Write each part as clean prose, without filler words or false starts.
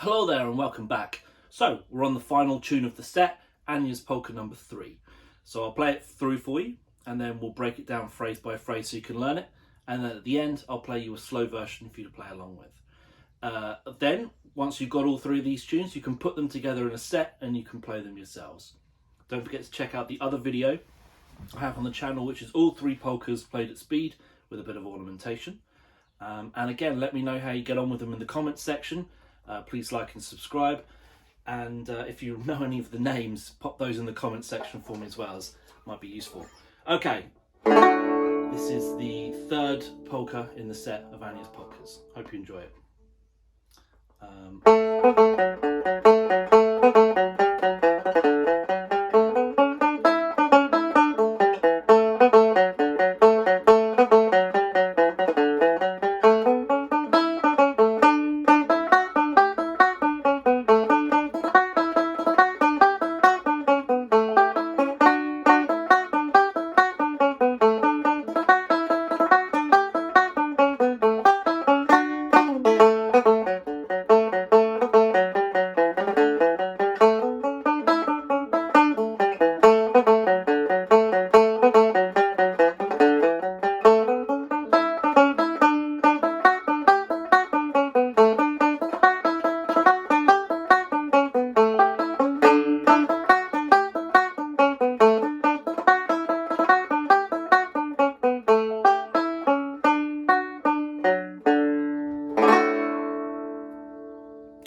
Hello there and welcome back. So we're on the final tune of the set, Anja's polka number 3. So I'll play it through for you and then we'll break it down phrase by phrase so you can learn it, and then at the end I'll play you a slow version for you to play along with. Then once you've got all three of these tunes, you can put them together in a set and you can play them yourselves. Don't forget to check out the other video I have on the channel, which is all 3 polkas played at speed with a bit of ornamentation. And again, let me know how you get on with them in the comments section. Please like and subscribe, and if you know any of the names, pop those in the comments section for me as well, as might be useful. Okay, this is the 3rd polka in the set of Anja's polkas. Hope you enjoy it.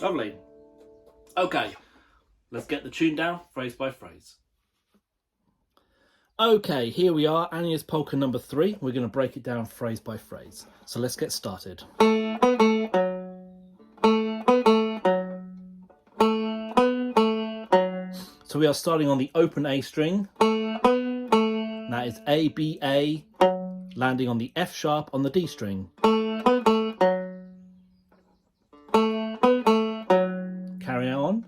Lovely. Okay, let's get the tune down phrase by phrase. Okay, here we are, Anja's polka number 3. We're going to break it down phrase by phrase. So let's get started. So we are starting on the open A string. That is A, B, A, landing on the F sharp on the D string. Carry on.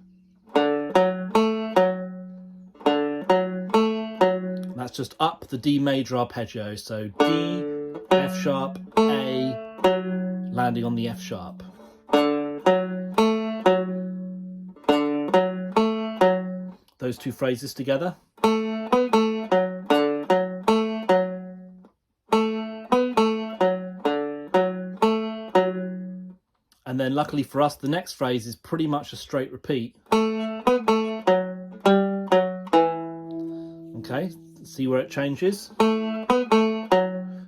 That's just up the D major arpeggio. So D, F sharp, A, landing on the F sharp. Those 2 phrases together. And then luckily for us, the next phrase is pretty much a straight repeat. Okay, see where it changes.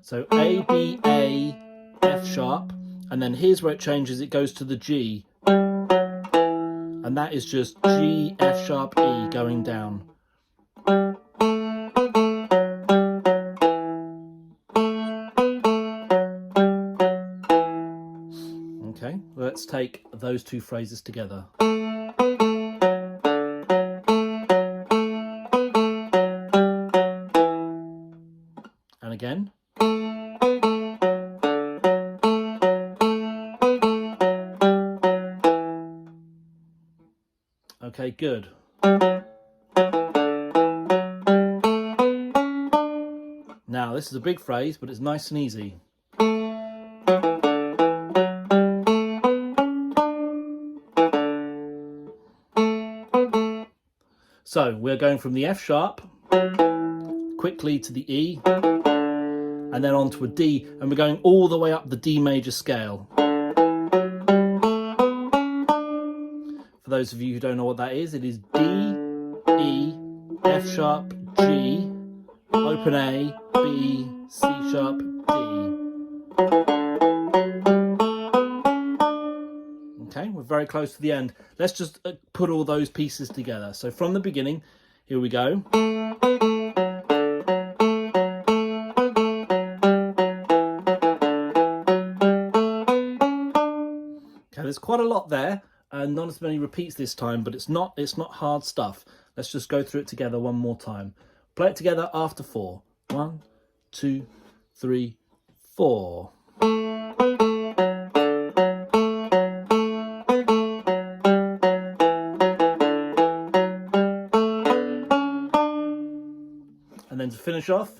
So A, B, A, F sharp, and then here's where it changes, it goes to the G. And that is just G, F sharp, E going down. Okay, let's take those 2 phrases together. And again. Okay, good. Now, this is a big phrase, but it's nice and easy. So we're going from the F sharp quickly to the E and then on to a D, and we're going all the way up the D major scale. For those of you who don't know what that is, it is D, E, F sharp, G, open A, B, C sharp, D. Okay, we're very close to the end. Let's just put all those pieces together. So from the beginning, here we go. Okay, there's quite a lot there, and not as many repeats this time, but it's not hard stuff. Let's just go through it together one more time. Play it together after 4. 1, 2, 3, 4. And then to finish off,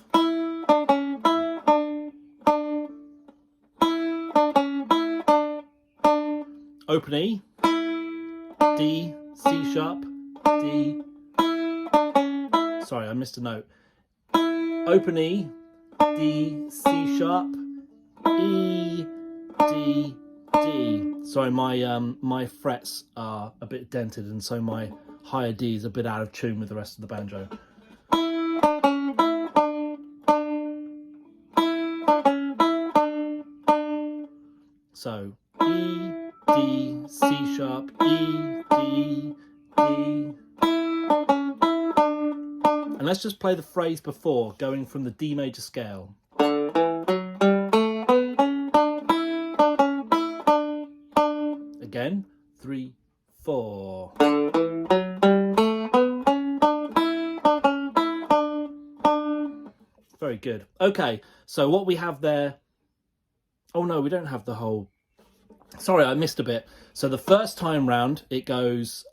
open E, D, C sharp, D. Sorry, I missed a note. Open E, D, C sharp, E, D, D. Sorry, my frets are a bit dented, and so my higher D is a bit out of tune with the rest of the banjo. So E, D, C sharp, E, D, D. And let's just play the phrase before, going from the D major scale. Again, 3, 4. Very good. Okay, so what we have there... Oh no, we don't have the whole... Sorry, I missed a bit. So the first time round, it goes...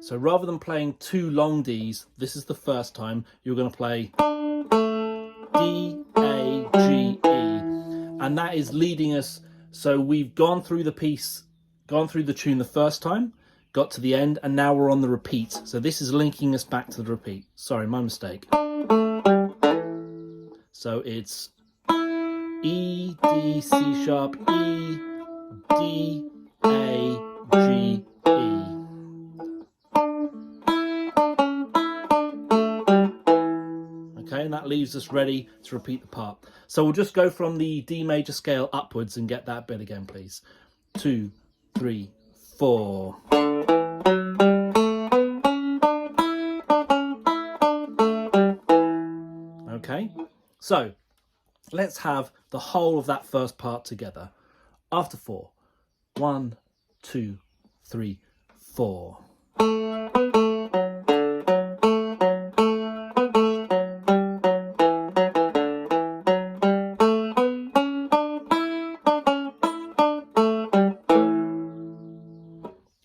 So rather than playing 2 long Ds, this is the first time, you're going to play D, A, G, E. And that is leading us... So we've gone through the piece, gone through the tune the first time, got to the end, and now we're on the repeat. So this is linking us back to the repeat. Sorry, my mistake. So it's E, D, C sharp, E, D, A, G, E. Okay, and that leaves us ready to repeat the part. So we'll just go from the D major scale upwards and get that bit again, please. 2, 3, 4. Okay, so let's have the whole of that first part together. After 4. 1, 2, 3, 4.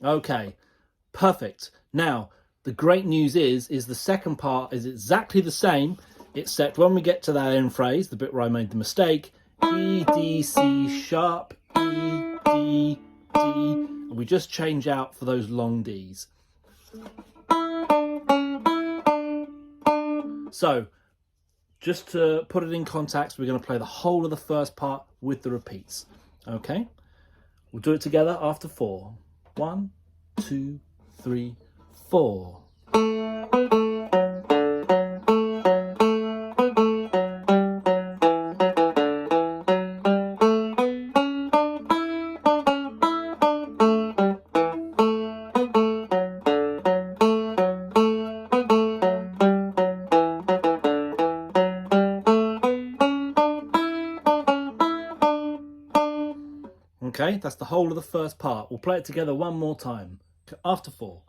Okay, perfect. Now, the great news is the second part is exactly the same, except when we get to that end phrase, the bit where I made the mistake, E, D, C sharp, E, D, D, and we just change out for those long Ds. So, just to put it in context, we're going to play the whole of the first part with the repeats. Okay? We'll do it together after 4. 1, 2, 3, 4. Okay, that's the whole of the first part. We'll play it together one more time. After 4.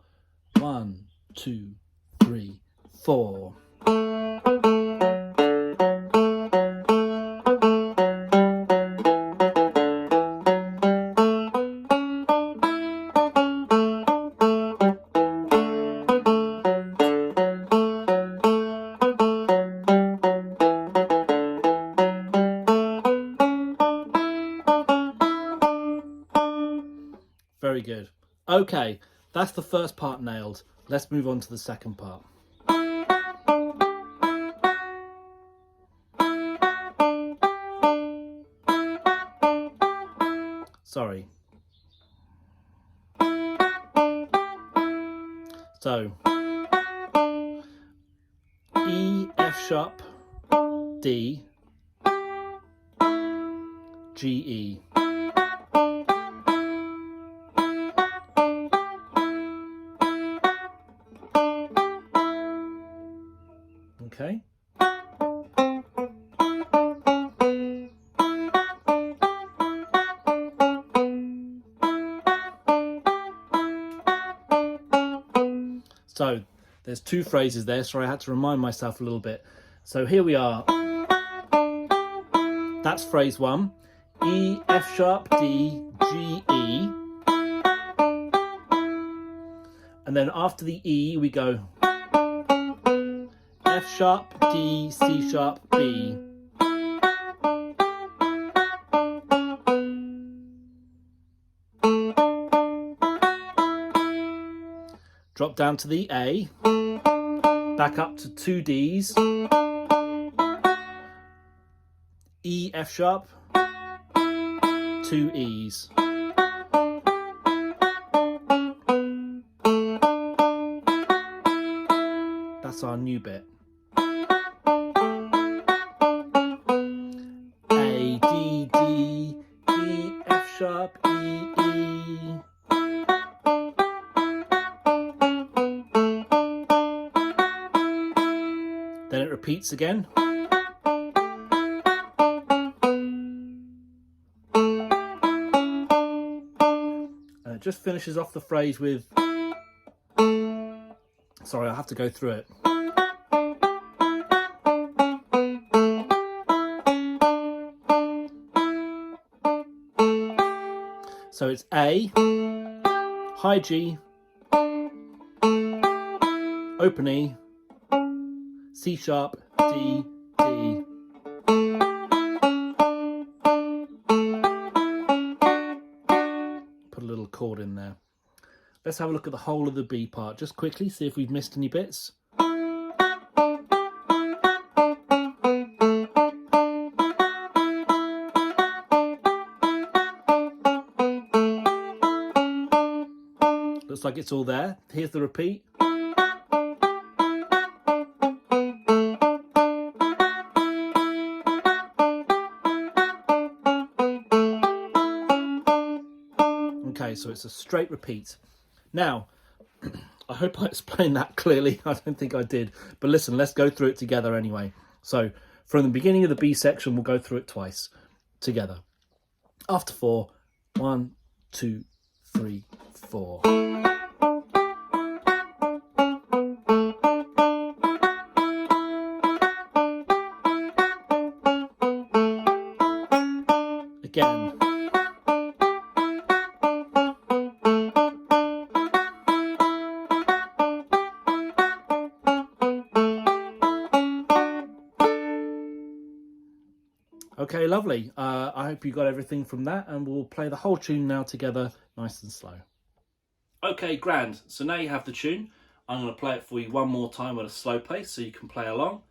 1, 2, 3, 4. Very good. Okay, that's the first part nailed. Let's move on to the second part. Sorry. So, E, F sharp, D, G, E. Okay. So there's 2 phrases there. Sorry, I had to remind myself a little bit. So here we are. That's phrase 1. E, F sharp, D, G, E. And then after the E, we go F sharp, D, C sharp, B. drop down to the A, back up to 2 Ds, E, F sharp, 2 E's. That's our new bit. A, D, D, E, F sharp, E, E. Then it repeats again. And it just finishes off the phrase with, sorry, I have to go through it. So it's A, high G, open E, C sharp, D, D. Put a little chord in there. Let's have a look at the whole of the B part just quickly, see if we've missed any bits. Looks like it's all there. Here's the repeat. Okay, so it's a straight repeat. Now, I hope I explained that clearly. I don't think I did. But listen, let's go through it together anyway. So from the beginning of the B section, we'll go through it twice together. After 4, 1, 2, 3, 4. Again. Okay, lovely. I hope you got everything from that, and we'll play the whole tune now together, nice and slow. Okay, grand. So now you have the tune. I'm going to play it for you one more time at a slow pace so you can play along.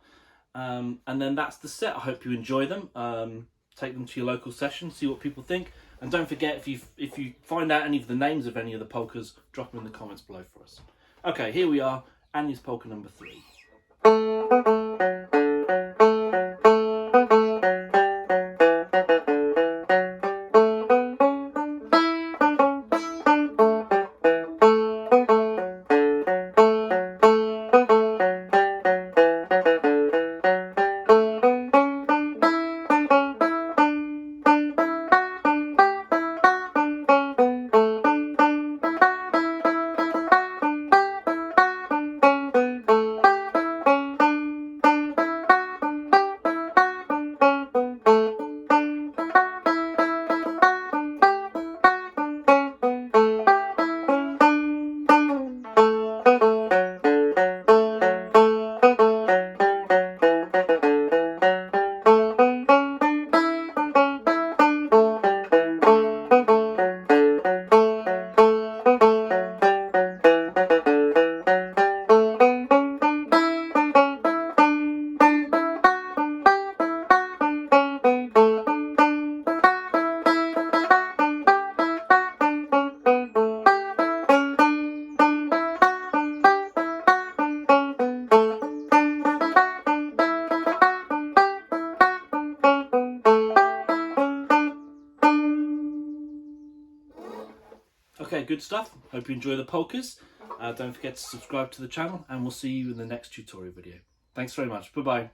And then that's the set. I hope you enjoy them. Take them to your local session, see what people think. And don't forget, if you find out any of the names of any of the polkas, drop them in the comments below for us. Okay, here we are, Anja's polka number 3. Okay, good stuff. Hope you enjoy the polkas. Don't forget to subscribe to the channel, and we'll see you in the next tutorial video. Thanks very much. Bye-bye.